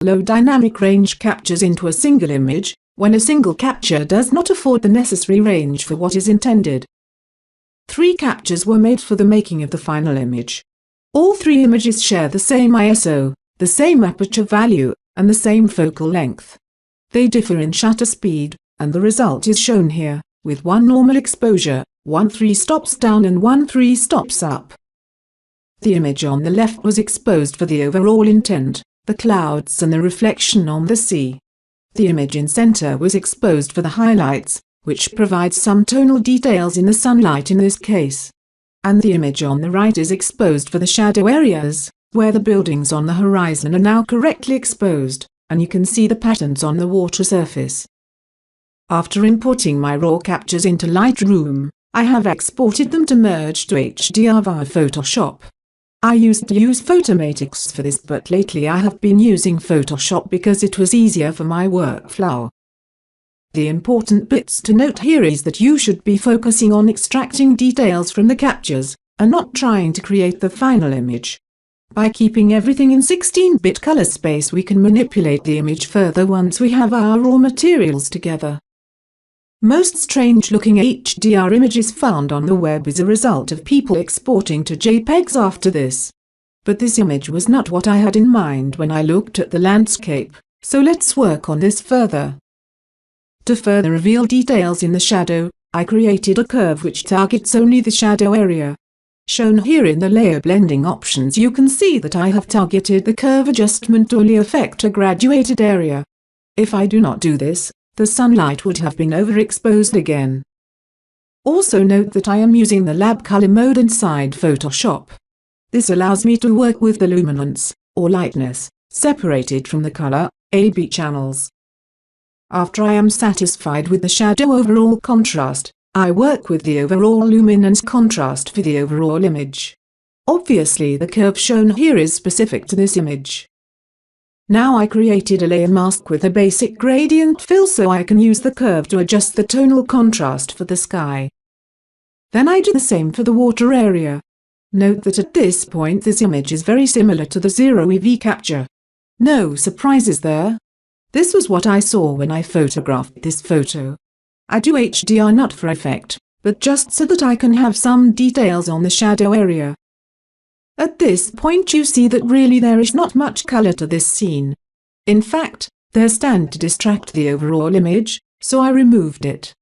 Low dynamic range captures into a single image, when a single capture does not afford the necessary range for what is intended. 3 captures were made for the making of the final image. All 3 images share the same ISO, the same aperture value, and the same focal length. They differ in shutter speed, and the result is shown here, with 1 normal exposure, 1 3 stops down and 1 3 stops up. The image on the left was exposed for the overall intent, the clouds and the reflection on the sea. The image in center was exposed for the highlights, which provides some tonal details in the sunlight in this case. And the image on the right is exposed for the shadow areas, where the buildings on the horizon are now correctly exposed, and you can see the patterns on the water surface. After importing my raw captures into Lightroom, I have exported them to merge to HDR via Photoshop. I used to use Photomatix for this, but lately I have been using Photoshop because it was easier for my workflow. The important bits to note here is that you should be focusing on extracting details from the captures, and not trying to create the final image. By keeping everything in 16-bit color space, we can manipulate the image further once we have our raw materials together. Most strange-looking HDR images found on the web is a result of people exporting to JPEGs after this. But this image was not what I had in mind when I looked at the landscape, so let's work on this further. To further reveal details in the shadow, I created a curve which targets only the shadow area. Shown here in the layer blending options, you can see that I have targeted the curve adjustment to only affect a graduated area. If I do not do this, the sunlight would have been overexposed again. Also note that I am using the lab color mode inside Photoshop. This allows me to work with the luminance, or lightness, separated from the color, AB channels. After I am satisfied with the shadow overall contrast, I work with the overall luminance contrast for the overall image. Obviously, the curve shown here is specific to this image. Now I created a layer mask with a basic gradient fill so I can use the curve to adjust the tonal contrast for the sky. Then I do the same for the water area. Note that at this point this image is very similar to the 0 EV capture. No surprises there. This was what I saw when I photographed this photo. I do HDR not for effect, but just so that I can have some details on the shadow area. At this point you see that really there is not much color to this scene. In fact, there's sand to distract the overall image, so I removed it.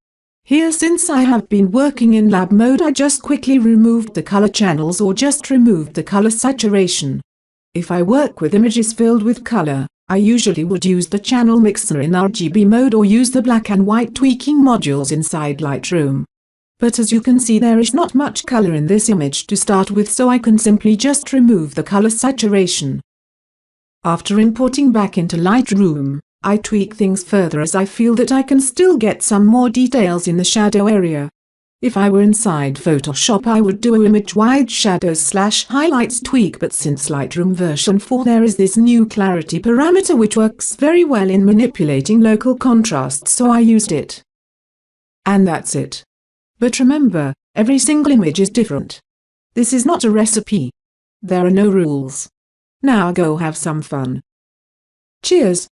Here, since I have been working in lab mode, I just quickly removed the color channels or just removed the color saturation. If I work with images filled with color, I usually would use the channel mixer in RGB mode or use the black and white tweaking modules inside Lightroom. But as you can see, there is not much color in this image to start with, so I can simply just remove the color saturation. After importing back into Lightroom, I tweak things further as I feel that I can still get some more details in the shadow area. If I were inside Photoshop, I would do a image-wide shadows/highlights tweak, but since Lightroom version 4 there is this new clarity parameter which works very well in manipulating local contrast, so I used it. And that's it. But remember, every single image is different. This is not a recipe. There are no rules. Now go have some fun. Cheers!